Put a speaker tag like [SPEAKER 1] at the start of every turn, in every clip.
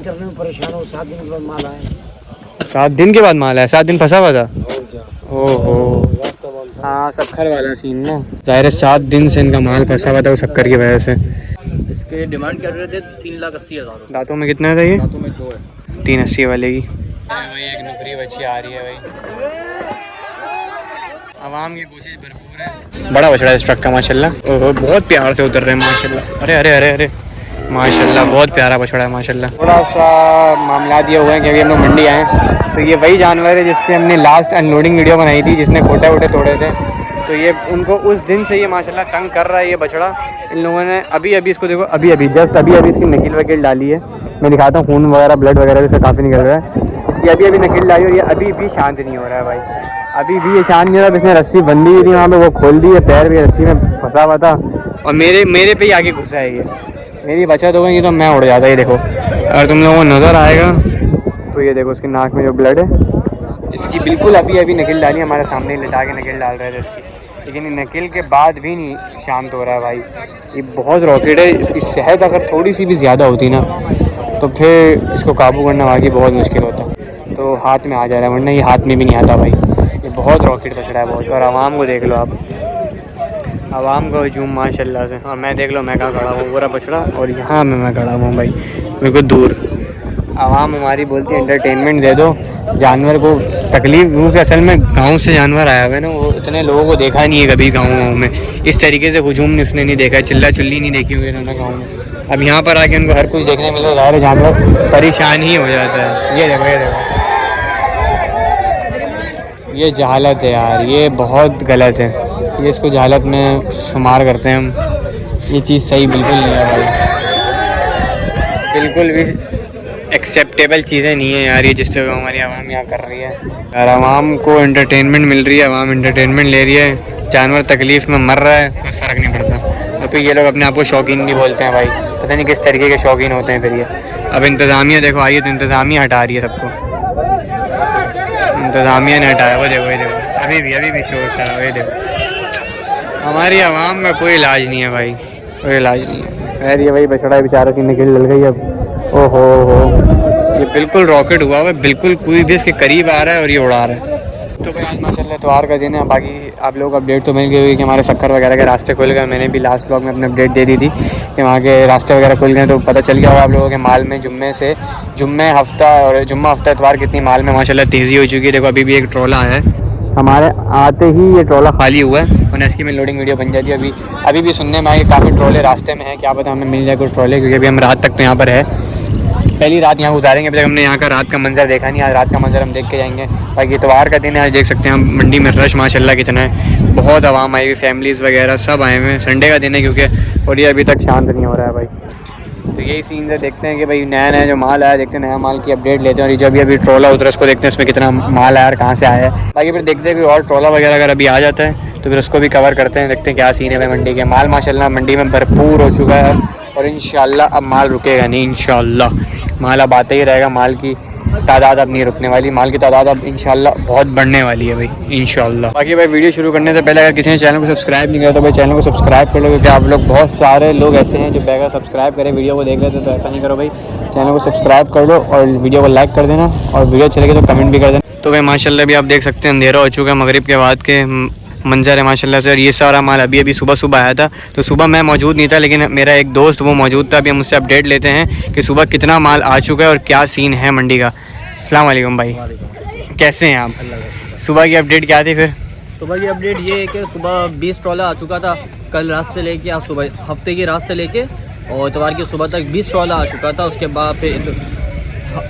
[SPEAKER 1] करने में परेशान हो। 7 दिन के बाद माल आया।
[SPEAKER 2] 7 दिन के बाद माल आया? 7 दिन फंसा हुआ था।
[SPEAKER 1] और क्या?
[SPEAKER 2] ओहो, हाँ शक्कर वाला सीन ना। ज़ाहिर है 7 दिन से इनका माल फंसा हुआ था वो शक्कर की वजह से।
[SPEAKER 1] इसके डिमांड कर रहे थे 3,80,000।
[SPEAKER 2] दांतों में कितना था ये?
[SPEAKER 1] दांतों में 2 है।
[SPEAKER 2] 380 वाले की। भाई एक नुकरी बच्ची आ रही है भाई। आवाम की कोशिश भरपूर है। बड़ा बछड़ा है इस ट्रक का माशाल्लाह। ओहो, बहुत प्यार से उतर रहे हैं माशाल्लाह। अरे अरे अरे अरे माशाल्लाह, बहुत प्यारा बछड़ा है माशाल्लाह। थोड़ा सा मामला ये हुआ है कि अभी हम लोग मंडी आए हैं, तो ये वही जानवर है जिसकी हमने लास्ट अनलोडिंग वीडियो बनाई थी, जिसने खोटे वोटे तोड़े थे। तो ये उनको उस दिन से ये माशाल्लाह तंग कर रहा है ये बछड़ा। इन लोगों ने अभी इसको देखो, अभी जस्ट अभी इसकी नकील वकील डाली है। मैं दिखाता हूँ, खून वगैरह ब्लड वगैरह से काफ़ी निकल रहा है। इसकी अभी नकील डाली और ये अभी भी शांत नहीं हो रहा है भाई। अभी भी ये शांत नहीं हो रहा। इसने रस्सी बंधी हुई थी वहाँ पे, वो खोल दी है, पैर भी रस्सी में फंसा हुआ था और मेरे पे ही आगे घुसा है ये। मेरी बचत हो गई तो मैं उड़ जाता। ये देखो, अगर तुम लोगों को नज़र आएगा तो ये देखो उसकी नाक में जो ब्लड है। इसकी बिल्कुल अभी नकील डाली, हमारे सामने ही लिटा के नकील डाल रहे थे इसकी, लेकिन नकील के बाद भी नहीं शांत हो रहा है भाई। ये बहुत रॉकेट है। इसकी सेहत अगर थोड़ी सी भी ज़्यादा होती ना तो फिर इसको काबू करना वाकई बहुत मुश्किल होता। तो हाथ में आ जा रहा है, वरना ये हाथ में भी नहीं आता भाई। ये बहुत रॉकेट बछड़ा है बहुत। और आवाम को देख लो आप, आवाम का हजूम माशाल्लाह से। और मैं देख लो मैं कहाँ खड़ा हूँ, पूरा बछड़ा और यहाँ मैं खड़ा हूँ भाई, बिल्कुल दूर। आवाम हमारी बोलती है एंटरटेनमेंट दे दो जानवर को। तकलीफ वो कि असल में गांव से जानवर आया हुआ है ना, वो इतने लोगों को देखा नहीं है कभी गाँव में। इस तरीके से हजूम ने उसने नहीं देखा है, चिल्ला चिल्ली नहीं देखी हुई उन्होंने गाँव में। अब यहाँ पर आके उनको हर कुछ देखने मिल रहा है, जानवर परेशान ही हो जाता है। ये देखो, ये देखो, ये जहालत है यार, ये बहुत गलत है। ये इसको जहालत में शुमार करते हैं हम। ये चीज़ सही बिल्कुल नहीं है भाई, बिल्कुल भी एक्सेप्टेबल चीज़ें नहीं है यार ये जिस तरह हमारी आवाम यहाँ कर रही है यार। आवाम को एंटरटेनमेंट मिल रही है, आवाम एंटरटेनमेंट ले रही है, जानवर तकलीफ़ में मर रहा है, कोई फ़र्क नहीं पड़ता। और फिर ये लोग अपने आप को शौकीन भी बोलते हैं भाई, पता नहीं किस तरीके के शौकीन होते हैं फिर ये। अब इंतज़ामिया देखो आई है तो इंतज़ामिया हटा रही है सबको, इंतज़ामिया ने हटाया। वो देखो, ये देखो, अभी भी शोर शराबा। ये देखो, हमारी आवाम में कोई इलाज नहीं है भाई, कोई इलाज नहीं है। खैर ये वही बछड़ा बेचारा की नकील डल गई अब। ओहो हो, ये बिल्कुल रॉकेट हुआ है, बिल्कुल कोई भी इसके करीब आ रहा है और ये उड़ा रहा है। तो भाई आज माशाल्लाह इतवार का दिन है। बाकी आप लोगों को अपडेट तो मिल गई हुई कि हमारे शक्कर वगैरह के रास्ते खुल गए। मैंने भी लास्ट व्लॉग में अपने अपडेट दे दी थी कि वहाँ के रास्ते वगैरह खुल गए, तो पता चल गया होगा आप लोगों के माल में जुम्मे हफ्ता इतवार कितनी माल में माशाल्लाह तेज़ी हो चुकी है। देखो अभी भी एक ट्रोला है, हमारे आते ही ये ट्रोला खाली हुआ है और इसकी में लोडिंग वीडियो बन जाती है। अभी भी सुनने में आए काफ़ी ट्रोले रास्ते में हैं, क्या पता हमें मिल जाए कोई ट्रोले, क्योंकि अभी हम रात तक तो यहाँ पर है, पहली रात यहाँ गुजारेंगे। अभी तक हमने यहाँ का रात का मंजर देखा नहीं, आज रात का मंजर हम देख के जाएंगे। बाकी इतवार का दिन है, आज देख सकते हैं हम मंडी में रश माशाल्लाह कितना है, बहुत आवाम आई हुई, फैमिलीज़ वगैरह सब आए हुए हैं। संडे का दिन है क्योंकि, और ये अभी तक शांत नहीं हो रहा है भाई। तो यही सीन है, देखते हैं कि भाई नया जो माल आया, देखते हैं नया माल की अपडेट लेते हैं। और जो अभी ट्रोला उतरा उसको देखते हैं इसमें कितना माल आया और कहाँ से आया है। बाकी फिर देखते हैं कोई और ट्रोला वगैरह अगर अभी आ जाता है तो फिर उसको भी कवर करते हैं, देखते हैं क्या सीन है भाई मंडी के। माल माशाल्लाह मंडी में भरपूर हो चुका है और इंशाल्लाह अब माल रुकेगा नहीं, इंशाल्लाह माल अब आता ही रहेगा। माल की तादाद अब नहीं रुकने वाली, माल की तादाद अब इंशाल्लाह बहुत बढ़ने वाली है भाई, इंशाल्लाह। बाकी भाई वीडियो शुरू करने से पहले अगर किसी ने चैनल को सब्सक्राइब नहीं किया तो भाई चैनल को सब्सक्राइब कर लो, क्योंकि आप लोग बहुत सारे लोग ऐसे हैं जो बगैर सब्सक्राइब करें वीडियो को देख लेते हैं। तो ऐसा नहीं करो भाई, चैनल को सब्सक्राइब कर लो और वीडियो को लाइक कर देना, और वीडियो अच्छी लगे तो कमेंट भी कर देना। तो भाई माशाल्लाह भी आप देख सकते हैं अंधेरा हो चुका है, मगरिब के बाद के मंजर है माशाल्लाह से। और ये सारा माल अभी सुबह आया था, तो सुबह मैं मौजूद नहीं था, लेकिन मेरा एक दोस्त वो मौजूद था। अभी हम उससे अपडेट लेते हैं कि सुबह कितना माल आ चुका है और क्या सीन है मंडी का। अस्सलाम वालेकुम भाई, कैसे हैं आप? सुबह की अपडेट क्या थी फिर?
[SPEAKER 1] सुबह की अपडेट ये है कि सुबह 20 ट्रॉला आ चुका था, कल रात से लेके आज सुबह, हफ्ते की रात से लेके और इतवार की सुबह तक 20 ट्रॉला आ चुका था। उसके बाद फिर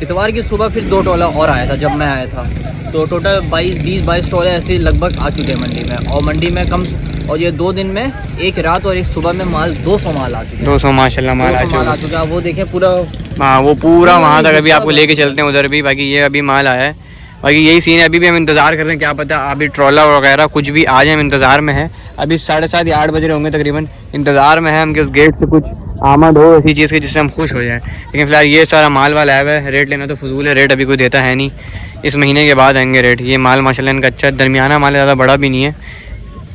[SPEAKER 1] इतवार की सुबह फिर 2 ट्रॉला और आया था जब मैं आया था, तो टोटल 20-22 ट्रॉले ऐसे लगभग आ चुके हैं मंडी में। और मंडी में कम, और ये 2 दिन में, एक रात और एक सुबह में माल 200 माल आ चुके हैं।
[SPEAKER 2] 200 माशाल्लाह माल आ
[SPEAKER 1] चुका है। वो देखें पूरा,
[SPEAKER 2] हाँ वो पूरा वहाँ तक अभी आपको लेके चलते हैं उधर भी। बाकी ये अभी माल आया है, बाकी यही सीन है। अभी भी हम इंतज़ार कर रहे हैं, क्या पता अभी ट्रॉला वगैरह कुछ भी आ जाए, हम इंतज़ार में है। अभी 7:30 या 8 बज रहे होंगे तकरीबन, इंतज़ार में है हम कि उस गेट से कुछ आमद हो ऐसी चीज़ की जिससे हम खुश हो जाएं। लेकिन फ़िलहाल ये सारा माल वाला आया हुआ है, रेट लेना तो फजूल है, रेट अभी कोई देता है नहीं, इस महीने के बाद आएंगे रेट। ये माल माशाल्लाह इनका अच्छा दरमियाना माल है, ज़्यादा बड़ा भी नहीं है।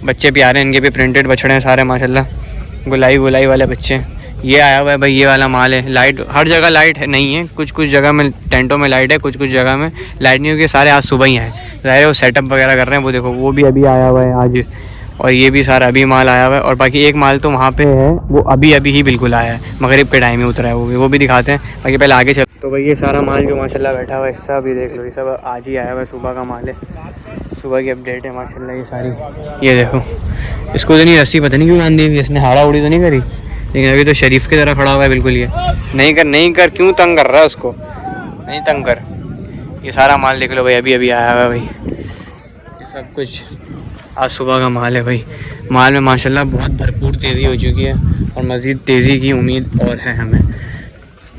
[SPEAKER 2] बच्चे प्यारे हैं इनके भी, प्रिंटेड बछड़े हैं सारे माशाल्लाह, गुलाई वाले बच्चे। ये आया हुआ है भाई, ये वाला माल है। लाइट हर जगह लाइट है नहीं है, कुछ कुछ जगह में टेंटों में लाइट है, कुछ कुछ जगह में लाइट नहीं, होगी। सारे आज सुबह ही आए, ज़ाहिर है वो सेटअप वगैरह कर रहे हैं। वो देखो वो भी अभी आया हुआ है आज, और ये भी सारा अभी माल आया हुआ है। और बाकी एक माल तो वहाँ पे है, वो अभी अभी ही बिल्कुल आया है, मगरिब के टाइम में उतरा है, वो भी दिखाते हैं। बाकी पहले आगे चल। तो भाई ये सारा माल जो माशाल्लाह बैठा हुआ है, इसका भी देख लो, ये सब आज ही आया हुआ है, सुबह का माल है, सुबह की अपडेट है माशाल्लाह। ये सारी ये देखो, इसको इतनी रस्सी पता नहीं क्यों बांधी हुई, इसने हाड़ा उड़ी तो नहीं करी, लेकिन अभी तो शरीफ की तरह खड़ा हुआ है बिल्कुल। ये नहीं कर क्यों तंग कर रहा है उसको, नहीं तंग कर। ये सारा माल देख लो भाई, अभी अभी आया हुआ है भाई, ये सब कुछ आज सुबह का माल है भाई। माल में माशाल्लाह बहुत भरपूर तेज़ी हो चुकी है, और मज़ीद तेज़ी की उम्मीद और है हमें।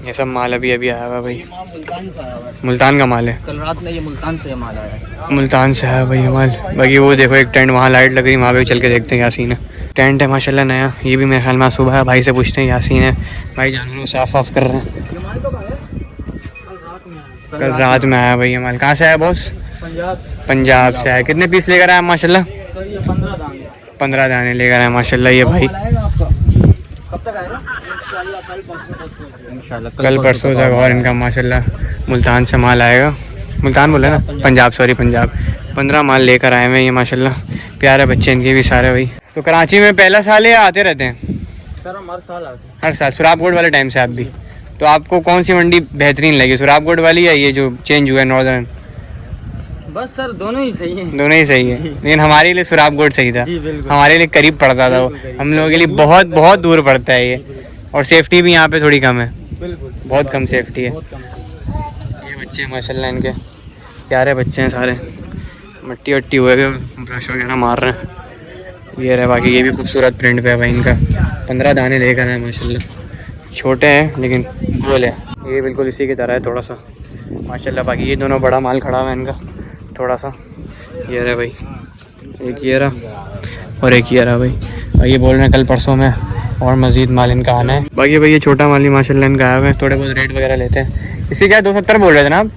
[SPEAKER 2] ये सब माल अभी अभी आया हुआ भाई,
[SPEAKER 1] मुल्तान से आया हुआ है,
[SPEAKER 2] मुल्तान का माल है,
[SPEAKER 1] कल रात में ये मुल्तान से माल आया है।
[SPEAKER 2] मुल्तान से है भाई ये माल। बाकी वो देखो एक टेंट वहाँ लाइट लग रही, वहाँ पे चल के देखते हैं। यासीन है टेंट है माशाल्लाह नया, ये भी मेरे ख्याल में सुबह है। भाई से पूछते हैं, यासीन है भाई, जानवरों को साफ़ वाफ कर रहे हैं। कल रात में आया भाई ये माल। कहाँ से आया बॉस? पंजाब से आया। कितने पीस लेकर आया माशाल्लाह? 15 दाने लेकर आया माशाल्लाह ये भाई। कल परसों तक और इनका माशाल्लाह मुल्तान से माल आएगा। मुल्तान बोला ना, पंजाब, सॉरी पंजाब। 15 माल लेकर आए हैं ये माशाल्लाह, प्यारे बच्चे इनके भी सारे भाई। तो कराची में पहला साल है, आते रहते हैं
[SPEAKER 1] सर? हम हर साल आते हैं,
[SPEAKER 2] हर साल। सुराबकोट वाले टाइम से आप भी? तो आपको कौन सी मंडी बेहतरीन लगी, सुराबकोट वाली या ये जो चेंज हुआ है नॉर्दर्न?
[SPEAKER 1] बस सर दोनों ही सही हैं।
[SPEAKER 2] दोनों ही सही है, लेकिन हमारे लिए सुराबकोट सही था।
[SPEAKER 1] जी बिल्कुल,
[SPEAKER 2] हमारे लिए करीब पड़ता था वो, हम लोगों के लिए बहुत बहुत दूर पड़ता है ये, और सेफ्टी भी यहाँ पे थोड़ी कम है,
[SPEAKER 1] बिल्कुल
[SPEAKER 2] बहुत कम सेफ्टी है। ये बच्चे माशाल्लाह इनके प्यारे बच्चे हैं सारे, मट्टी वट्टी हुए हुए ब्रश वगैरह मार रहे हैं। ये रहे, बाकी ये भी खूबसूरत प्रिंट पे है भाई इनका। 15 दाने लेकर आए माशाल्लाह, छोटे हैं लेकिन गोल है। ये बिल्कुल इसी की तरह है थोड़ा सा माशाल्लाह। बाकी ये दोनों बड़ा माल खड़ा हुआ है इनका थोड़ा सा। ये रहा भाई, एक ये रहा और एक ये रहा भाई। और ये बोल रहे हैं कल परसों में और मज़ीद माल इनका आना है। बाकी भाई ये छोटा माल ही माशाल्लाह इनका आया हुआ है। थोड़े बहुत रेट वगैरह लेते हैं। इसी क्या 270 बोल रहे थे ना आप?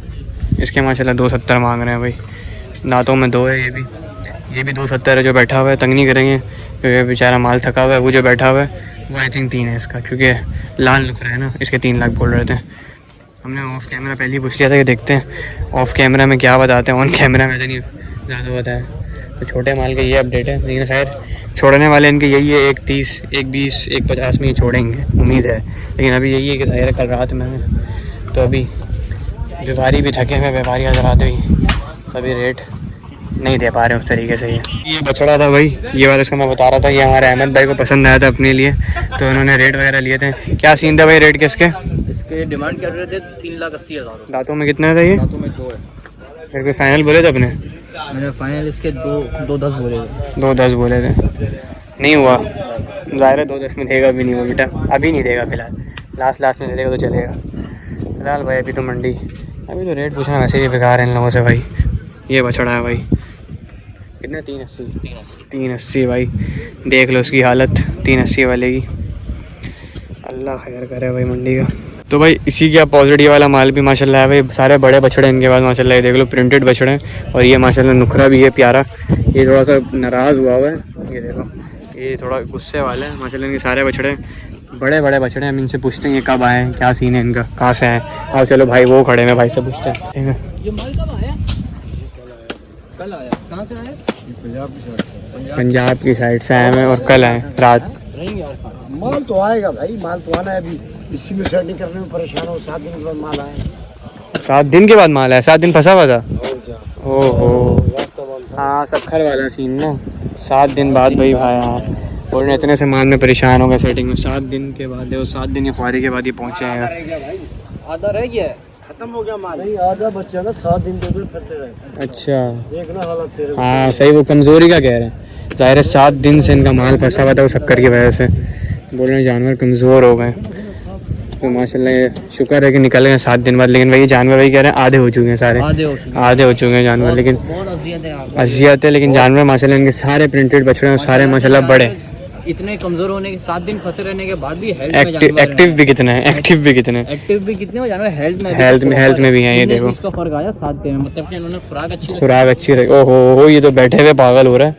[SPEAKER 2] इसके माशाल्लाह 270 मांग रहे हैं भाई। दांतों में 2 है, ये भी 270 है। जो बैठा हुआ है तंग नहीं करेंगे क्योंकि बेचारा माल थका हुआ है। वो जो बैठा हुआ है वो आई थिंक 3 है इसका, क्योंकि लाल लुक रहा है ना, इसके 3 लाख बोल रहे थे। हमने ऑफ कैमरा पहले ही पूछ लिया था कि देखते हैं ऑफ कैमरा में क्या बताते हैं, ऑन कैमरा में तो नहीं ज़्यादा बताया। तो छोटे माल का ये अपडेट है, लेकिन खैर छोड़ने वाले इनके यही है, 130, 120, 150 में ही छोड़ेंगे उम्मीद है। लेकिन अभी यही है कि ज़ाहिर है कल रात में है, तो अभी व्यापारी भी थके हुए, व्यापारी हजरात भी सभी रेट नहीं दे पा रहे उस तरीके से। ये बछड़ा था भाई, ये वाला इसको मैं बता रहा था, ये हमारे अहमद भाई को पसंद आया था अपने लिए, तो उन्होंने रेट वगैरह लिए थे। क्या सीन था भाई रेट के इसके?
[SPEAKER 1] इसके डिमांड कर रहे थे 3,80,000।
[SPEAKER 2] दांतों में कितना था ये?
[SPEAKER 1] दांतों में 2 है।
[SPEAKER 2] फिर कोई फाइनल बोले थे अपने?
[SPEAKER 1] मैंने फाइनल इसके 2,10 बोले थे।
[SPEAKER 2] 2,10 बोले थे, नहीं हुआ। ज़ाहिर है 2,10 में देगा भी नहीं हुआ बेटा, अभी नहीं देगा फ़िलहाल, लास्ट में दे देगा तो चलेगा। फ़िलहाल भाई अभी तो मंडी, अभी तो रेट पूछना वैसे भी बेकार है इन लोगों से भाई। ये बछड़ा है भाई, कितना? 380 भाई, देख लो उसकी हालत 380 वाले की। अल्लाह खैर करे भाई मंडी का। तो भाई इसी के अपोजिट ये वाला माल भी माशाल्लाह है भाई, सारे बड़े बछड़े इनके पास माशाल्लाह। ये देख लो प्रिंटेड बछड़े हैं, और ये माशाल्लाह नुखरा भी है प्यारा। ये थोड़ा सा नाराज़ हुआ है, ये देखो, ये थोड़ा गुस्से वाला है माशाल्लाह। इनके सारे बछड़े बड़े बड़े बछड़े हैं। हम इनसे पूछते हैं ये कब आए हैं, क्या सीन है इनका, कहाँ से आए। आओ चलो भाई, वो खड़े हैं, भाई से पूछते हैं। ठीक है,
[SPEAKER 1] ये माल कब आया? कल आया। कहाँ से आया?
[SPEAKER 2] पंजाब की साइड से आए हैं और कल आए रात।
[SPEAKER 3] माल तो आएगा भाई, माल तो आना है। अभी इसी में सेटिंग करने में परेशान हो, 7 दिन के बाद माल आया।
[SPEAKER 2] 7 दिन के बाद माल आया? 7 दिन फंसा हुआ था?
[SPEAKER 3] और क्या,
[SPEAKER 2] ओहो हाँ, सखर वाला सीन ना। 7 दिन बाद भाई आया, और इतने से माल में परेशान हो गया सेटिंग में। 7 दिन के बाद, 7 दिन या ख्वारी के बाद ये पहुँचे हैं।
[SPEAKER 1] आधा रह गया है,
[SPEAKER 3] खत्म हो गया माल। नहीं, आधा बच्चा ना 7 दिन 2 दिन फंसे रहे।
[SPEAKER 2] अच्छा,
[SPEAKER 3] देखना हालत तेरे।
[SPEAKER 2] हाँ सही, वो कमज़ोरी का कह रहे हैं। ज़ाहिर है 7 दिन से इनका माल फंसा हुआ था वो शक्कर की वजह से। बोल रहे हैं जानवर कमज़ोर हो गए, तो माशाल्लाह ये शुक्र है कि निकल गए 7 दिन बाद। लेकिन भाई जानवर भाई कह रहे हैं आधे हो चुके हैं सारे, आधे हो चुके हैं जानवर। लेकिन अजियत है, लेकिन जानवर माशाल्लाह इनके सारे प्रिंटेड बछड़े हैं, सारे माशाल्लाह बड़े।
[SPEAKER 1] इतने कमजोर होने के 7 दिन फंसे रहने के बाद भी
[SPEAKER 2] एक्टिव भी कितने हैं, एक्टिव भी कितने
[SPEAKER 1] हो जानवर,
[SPEAKER 2] हेल्थ में भी हैं। ये देखो
[SPEAKER 1] इसका फर्क आया 7 दिन में, मतलब कि इन्होंने खुराक अच्छी
[SPEAKER 2] रही। ओहो, ये तो बैठे हुए पागल हो रहा है,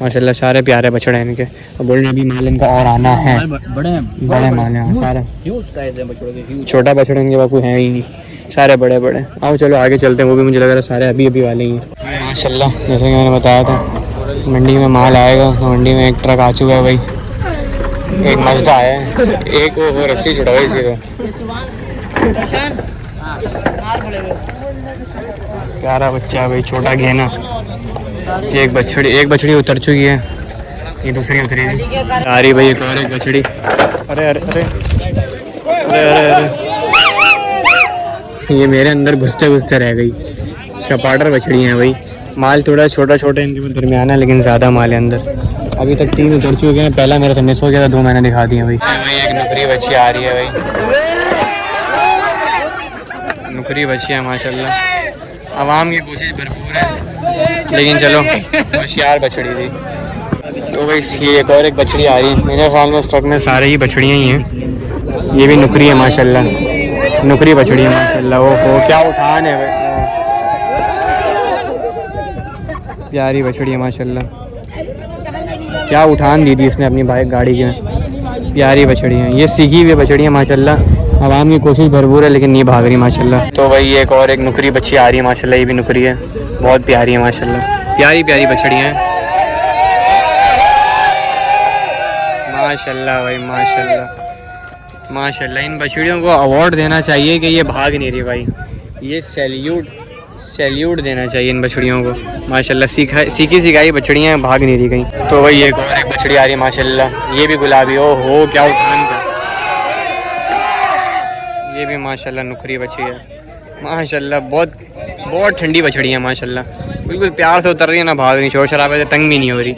[SPEAKER 2] माशाल्लाह सारे प्यारे बछड़े हैं इनके। और बोल रहे अभी माल इनका और आना है,
[SPEAKER 1] बड़े हैं,
[SPEAKER 2] बड़े माल हैं सारे।
[SPEAKER 1] ह्यूज साइज है बछड़ों के, ह्यूज।
[SPEAKER 2] छोटा बछड़ा इनके पास कोई है ही नहीं, सारे बड़े बड़े। आओ चलो आगे चलते हैं, वो भी मुझे लग रहा है सारे अभी अभी वाले ही हैं। माशाल्लाह जैसे कि मैंने बताया था मंडी में माल आएगा, तो मंडी में एक ट्रक आ चुका है भाई, एक मजदा है, एक वो रस्सी चढ़ाई इसकी। तो प्यारा बच्चा है भाई, छोटा घेना। एक बछड़ी उतर चुकी है, ये दूसरी उतरी है। आ रही भाई एक और एक बछड़ी। अरे अरे अरे अरे अरे अरे ये मेरे अंदर घुसते घुसते रह गई। चपाटर बछड़ी हैं भाई, माल थोड़ा छोटा छोटा इनके दरमियान है, लेकिन ज़्यादा माल है अंदर। अभी तक 3 उतर चुके हैं, पहला मेरा मिस हो गया था, 2 मैंने दिखा दिए भाई। एक नुकरी बच्ची आ रही है भाई, नुकरी बच्ची है माशाल्लाह। आवाम की कोशिश भरपूर है, लेकिन चलो होशियार बछड़ी थी। तो भाई ये एक और एक बछड़ी आ रही है, मेरे ख्याल में स्टॉक में सारे ही बछड़ियाँ ही हैं। ये भी नुकरी है माशाल्लाह, नुकरी बछड़ी है माशाल्लाह। ओहो क्या उठान है भाई, प्यारी बछड़ी है माशाल्लाह। क्या उठान दी थी इसने अपनी बाइक गाड़ी के, प्यारी बछड़ी है। ये सीखी हुई बछड़ी है माशाल्लाह, आवाम की कोशिश भरपूर है, लेकिन नहीं भाग रही माशाल्लाह। तो भाई एक और एक नुकरी बच्ची आ रही है माशाल्लाह, ये भी नुकरी है, बहुत प्यारी है माशाल्लाह। प्यारी प्यारी बछड़ी हैं माशाल्लाह भाई, माशाल्लाह माशाल्लाह। इन बछड़ियों को अवार्ड देना चाहिए कि ये भाग नहीं रही भाई, ये सैल्यूट देना चाहिए इन बछड़ियों को माशाल्लाह। सीखी सिखाई बछड़ियाँ भाग नहीं रही कहीं। तो भाई एक और एक बछड़ी आ रही है माशाल्लाह, ये भी गुलाबी। ओ हो क्या उठान का, ये भी माशाल्लाह नुकरी बछड़ी है माशाल्लाह। बहुत ठंडी बछड़ी है माशाल्लाह, बिल्कुल प्यार से उतर रही है ना, भाग रही, शोर शराबे से तंग भी नहीं हो रही,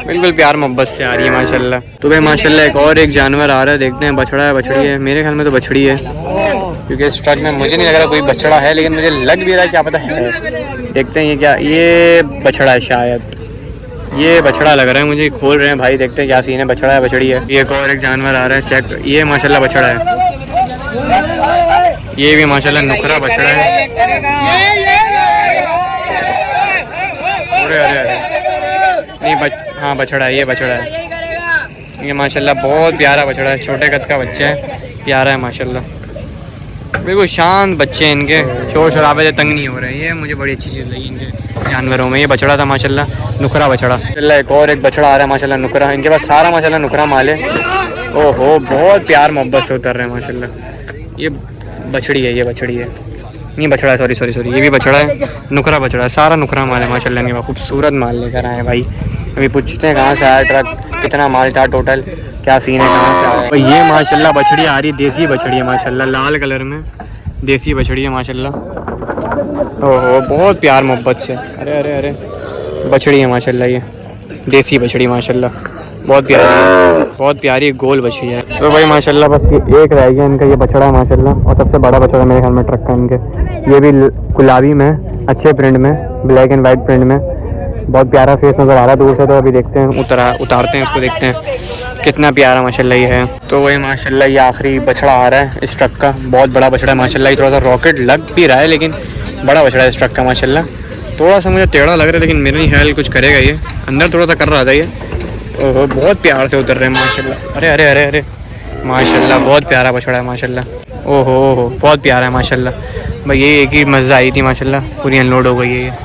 [SPEAKER 2] बिल्कुल प्यार मोहब्बत से आ रही है माशाल्लाह। तो भाई माशाल्लाह एक और एक जानवर आ रहा है, देखते हैं बछड़ा है बछड़ी है। मेरे ख्याल में तो बछड़ी है, क्योंकि इस ट्रक में मुझे नहीं लग रहा कोई बछड़ा है, लेकिन मुझे लग भी रहा है क्या पता है। देखते हैं ये क्या, ये बछड़ा है शायद, ये बछड़ा लग रहा है मुझे। खोल रहे हैं भाई, देखते हैं क्या सीन है, बछड़ा है बछड़ी है। ये एक और एक जानवर आ रहा है, चेक। ये माशाल्लाह बछड़ा है, ये भी माशाल्लाह नुकरा बछड़ा है। अरे अरे अरे नहीं हाँ बछड़ा है, ये बछड़ा है, ये माशाल्लाह बहुत प्यारा बछड़ा है, छोटे कद का बच्चा है, प्यारा है माशाल्लाह। बिल्कुल शांत बच्चे हैं इनके, शोर शराबे से तंग नहीं हो रहे। ये मुझे बड़ी अच्छी चीज़ लगी इनके जानवरों में। ये बछड़ा था माशाल्लाह, नुकरा बछड़ा। माशाल्लाह एक और एक बछड़ा आ रहा है माशाल्लाह, नुकरा। इनके पास सारा माशाल्लाह नुकरा माल है। ओहो बहुत प्यार मोहब्बत से उतर रहे हैं माशाल्लाह। ये बछड़ी है, ये बछड़ी है, नहीं बछड़ा है, सॉरी ये भी बछड़ा है, नुकरा बछड़ा है, सारा नुकरा माल है माशाल्लाह। इनके पास खूबसूरत माल लेकर आए भाई। अभी पूछते हैं कहाँ से आया ट्रक, कितना माल था टोटल, क्या सीन है, कहाँ से आया। भाई ये माशाल्लाह बछड़ी आ रही है, देसी बछड़ी है माशाल्लाह, लाल कलर में देसी बछड़ी है माशाल्लाह। ओहो बहुत प्यार मोहब्बत से, अरे अरे अरे बछड़ी है माशाल्लाह, ये देसी बछड़ी माशाल्लाह, बहुत प्यारी गोल बछड़ी है। तो भाई माशाल्लाह बस ये एक रह गया इनका, ये बछड़ा है माशाल्लाह, और सबसे बड़ा बछड़ा मेरे ख्याल में ट्रक का इनके। ये भी गुलाबी में, अच्छे प्रिंट में, ब्लैक एंड वाइट प्रिंट में, बहुत प्यारा फेस नज़र आ रहा है दूर से। तो अभी देखते हैं, उतारते हैं इसको, देखते हैं कितना प्यारा माशाल्लाह ये है। तो वही माशाल्लाह ये आखिरी बछड़ा आ रहा है इस ट्रक का, बहुत बड़ा बछड़ा है माशाल्लाह। ये थोड़ा सा रॉकेट लग भी रहा है, लेकिन बड़ा बछड़ा है इस ट्रक का माशाल्लाह। थोड़ा सा मुझे टेढ़ा लग रहा है, लेकिन मेरा नहीं ख्याल कुछ करेगा ये, अंदर थोड़ा सा कर रहा था ये। ओहो बहुत प्यार से उतर रहे हैं माशाल्लाह, अरे अरे अरे अरे माशाल्लाह बहुत प्यारा बछड़ा है माशाल्लाह। ओहो बहुत प्यारा है माशाल्लाह भाई। ये एक ही मज़ा आई थी माशाल्लाह, पूरी अनलोड हो गई है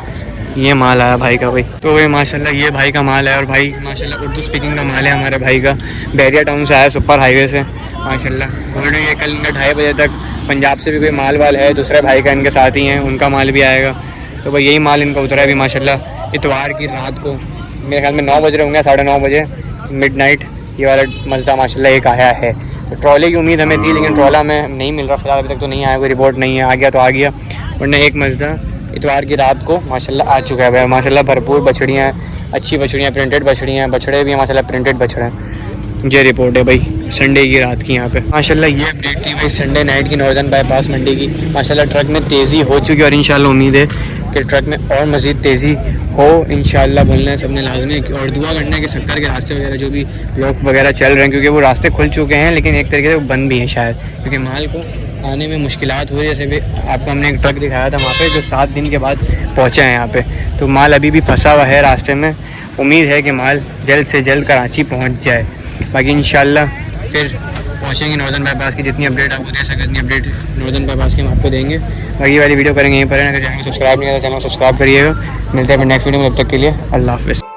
[SPEAKER 2] ये माल आया भाई का भाई। तो ये माशाल्लाह ये भाई का माल है, और भाई माशाल्लाह उर्दू स्पीकिंग का माल है हमारे भाई का, बैरिया टाउन से आया, सुपर हाईवे से माशाल्लाह। बोल रहे हैं कल 2:30 बजे तक पंजाब से भी कोई माल वाल है, दूसरे भाई का इनके साथ ही हैं, उनका माल भी आएगा। तो भाई यही माल इनका उतरा है अभी माशाल्लाह, इतवार की रात को, मेरे ख्याल में 9 बज रहे होंगे, 9:30 बजे मिडनाइट ये वाला मज़दा माशाल्लाह एक आया है। तो ट्रॉले की उम्मीद हमें थी, लेकिन ट्रॉला में नहीं मिल रहा फिलहाल, अभी तक तो नहीं आया, कोई रिपोर्ट नहीं है। आ गया तो आ गया, वरना एक मज़दा इतवार की रात को माशाल्लाह आ चुका है माशाल्लाह। भरपूर बछड़ियाँ हैं, अच्छी बछड़ियाँ, प्रिंटेड बछड़ियाँ, बछड़े भी हैं माशाल्लाह, प्रिंटेड बछड़े हैं। ये रिपोर्ट है भाई संडे की रात की यहाँ पे माशाल्लाह। ये अपडेट थी भाई संडे नाइट की नॉर्दर्न बाईपास मंडी की माशाल्लाह। ट्रक में तेज़ी हो चुकी है, और इंशाल्लाह उम्मीद है कि ट्रक में और मज़ीद तेज़ी हो इंशाल्लाह। बोलना है सबने लाजमी, और दुआ करना है कि शक्कर के रास्ते वगैरह जो भी ब्लॉक वगैरह चल रहे हैं, क्योंकि वो रास्ते खुल चुके हैं, लेकिन एक तरीके से वो बंद भी हैं शायद, क्योंकि माल को आने में मुश्किलात हो रही है। जैसे भी आपको हमने एक ट्रक दिखाया था वहाँ पे, जो 7 दिन के बाद पहुँचे हैं यहाँ पे। तो माल अभी भी फंसा हुआ है रास्ते में। उम्मीद है कि माल जल्द से जल्द कराची पहुँच जाए। बाकी इंशाल्लाह फिर पहुँचेंगे नॉर्दर्न बाईपास की। जितनी अपडेट आपको दे सके उतनी अपडेट नॉर्दर्न बाईपास की हम आपको देंगे। बाकी वाली वीडियो करेंगे यहीं पर है। अगर चैनल को सब्सक्राइब नहीं किया तो चैनल को सब्सक्राइब करिएगा। मिलते हैं नेक्स्ट वीडियो में, तब तक के लिए अल्लाह हाफ़िज़।